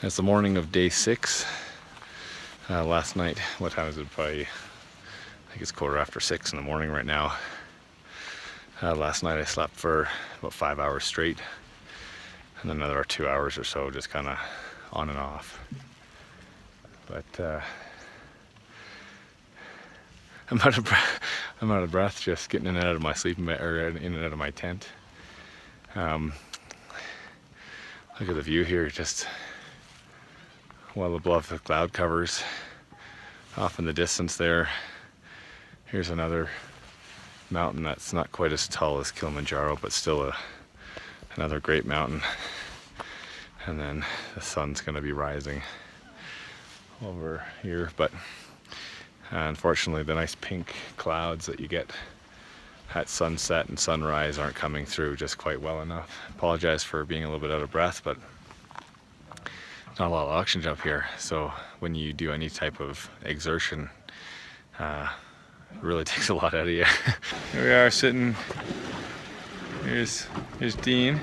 It's the morning of day 6. Last night, what time is it? Probably, I think it's 6:15 in the morning right now. Last night I slept for about 5 hours straight, and then another 2 hours or so just kind of on and off. But I'm out of breath just getting in and out of my sleeping bag, or in and out of my tent. Look at the view here, just well above the cloud covers. Off in the distance there, here's another mountain that's not quite as tall as Kilimanjaro, but still another great mountain. And then the sun's going to be rising over here, but unfortunately the nice pink clouds that you get at sunset and sunrise aren't coming through just quite well enough. Apologize for being a little bit out of breath, but not a lot of oxygen up here, so when you do any type of exertion, it really takes a lot out of you. Here we are sitting, here's Dean,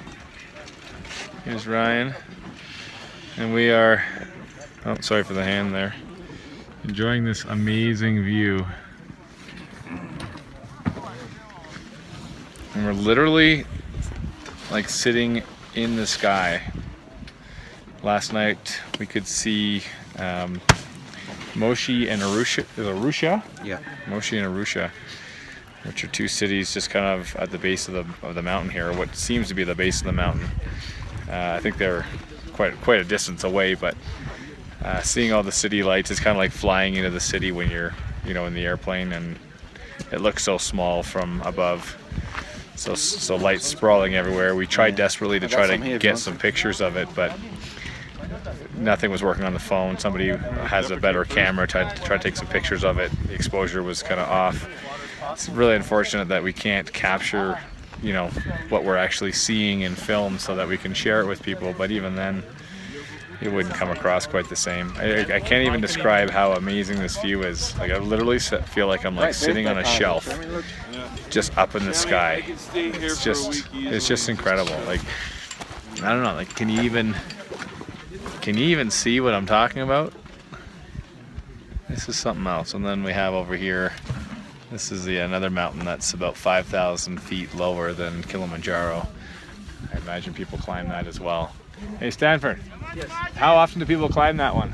here's Ryan, and we are, oh sorry for the hand there, enjoying this amazing view. And we're literally like sitting in the sky. Last night we could see Moshi and Arusha? Yeah. Moshi and Arusha, which are two cities just kind of at the base of the mountain here, what seems to be the base of the mountain. I think they're quite a distance away, but seeing all the city lights, it's kind of like flying into the city when you're, in the airplane, and it looks so small from above. So lights sprawling everywhere. We tried desperately to try to get some pictures of it, but nothing was working on the phone. Somebody has a better camera to try to take some pictures of it. The exposure was kind of off. It's really unfortunate that we can't capture, what we're actually seeing in film so that we can share it with people, but even then it wouldn't come across quite the same. I can't even describe how amazing this view is. Like, I literally feel like I'm like sitting on a shelf just up in the sky. It's just incredible. Like, I don't know, like can you even see what I'm talking about? This is something else. And then we have over here, this is another mountain that's about 5,000 feet lower than Kilimanjaro. I imagine people climb that as well. Hey Stanford, yes. How often do people climb that one?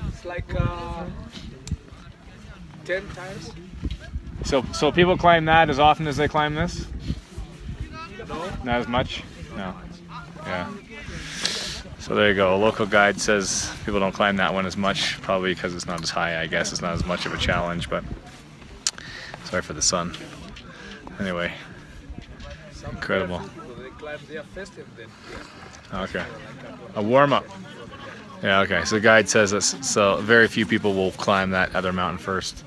It's like 10 times. So people climb that as often as they climb this? No. Not as much? No. Yeah. So there you go. A local guide says people don't climb that one as much, probably because it's not as high, I guess. It's not as much of a challenge, but sorry for the sun. Anyway, incredible. Okay. A warm-up. Yeah, okay. So the guide says that, so very few people will climb that other mountain first,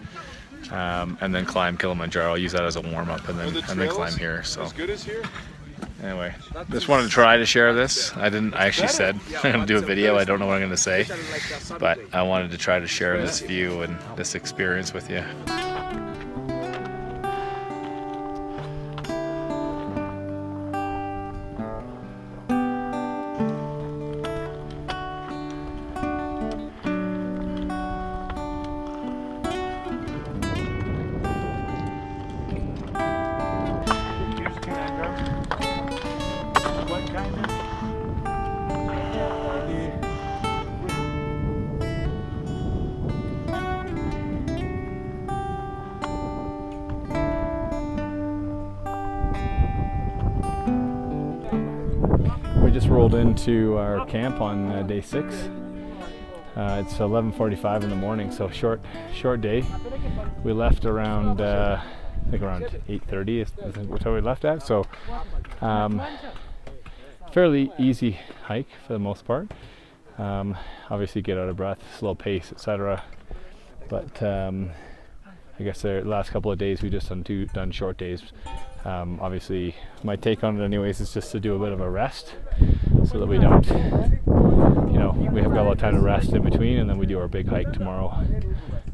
and then climb Kilimanjaro. Use that as a warm-up, and then climb here. So as good as here? anyway, just wanted to try to share this. I actually said I'm going to do a video. I don't know what I'm going to say, but I wanted to try to share this view and this experience with you. We just rolled into our camp on day 6. It's 11:45 in the morning, so short day. We left around I think around 8:30 is what we left at. So fairly easy hike for the most part. Obviously get out of breath, slow pace, etc. But I guess the last couple of days we just done short days. Obviously my take on it anyways is just to do a bit of a rest so that we don't, we have got a lot of time to rest in between, and then we do our big hike tomorrow.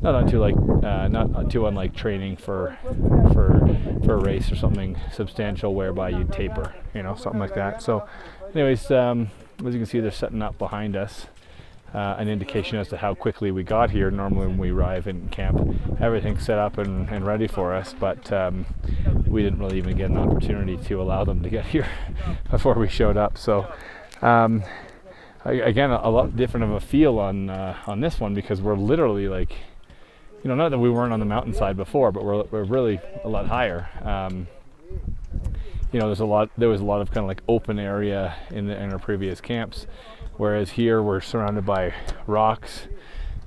Not too unlike training for a race or something substantial whereby you taper, something like that. So anyways, as you can see, they're setting up behind us. An indication as to how quickly we got here. Normally when we arrive in camp, everything's set up and ready for us, but we didn't really even get an opportunity to allow them to get here before we showed up. So again, a lot different of a feel on this one, because we're literally like, you know, not that we weren't on the mountainside before, but we're really a lot higher. You know, there was a lot of kind of like open area in our previous camps, whereas here we're surrounded by rocks.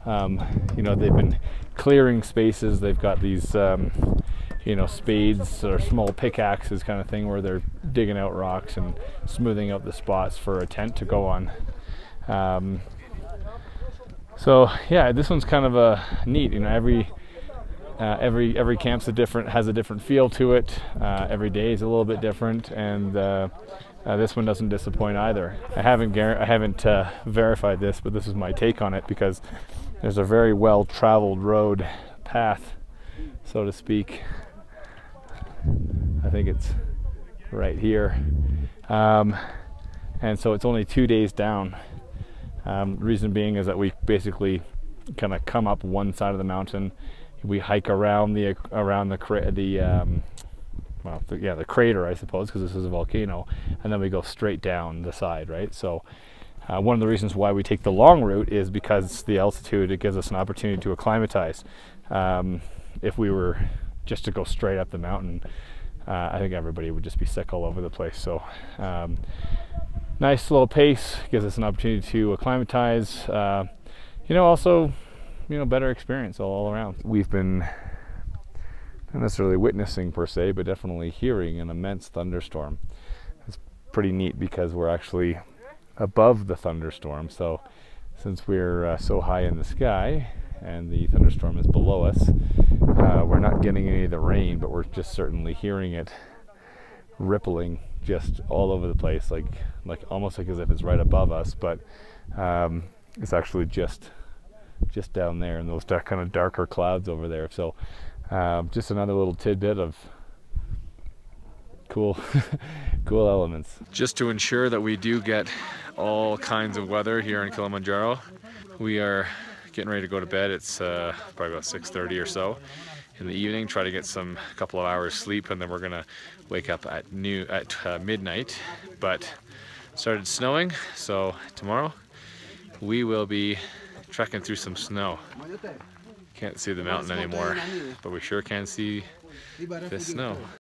You know, they've been clearing spaces. They've got these, you know, spades or small pickaxes kind of thing, where they're digging out rocks and smoothing out the spots for a tent to go on. So yeah, this one's kind of a neat. You know, every camp's has a different feel to it. Every day is a little bit different, and this one doesn't disappoint either. I haven't verified this, but this is my take on it, because there's a very well traveled road path, so to speak. I think it's right here, and so it's only 2 days down. Reason being is that we basically kind of come up one side of the mountain, we hike around the crater, I suppose, because this is a volcano, and then we go straight down the side, right? So one of the reasons why we take the long route is because the altitude, it gives us an opportunity to acclimatize. If we were just to go straight up the mountain, I think everybody would just be sick all over the place. So nice slow pace gives us an opportunity to acclimatize. You know, also, you know, better experience all around. We've been not necessarily witnessing per se, but definitely hearing an immense thunderstorm. It's pretty neat because we're actually above the thunderstorm. So since we're so high in the sky and the thunderstorm is below us, we're not getting any of the rain, but we're just certainly hearing it rippling just all over the place, like almost like as if it's right above us, but it's actually just down there in those kind of darker clouds over there. So just another little tidbit of cool cool elements. Just to ensure that we do get all kinds of weather here in Kilimanjaro, we are getting ready to go to bed. It's probably about 6:30 or so in the evening. Try to get a couple of hours sleep, and then we're gonna wake up at midnight. But started snowing, so tomorrow we will be trekking through some snow. Can't see the mountain anymore, but we sure can see the snow.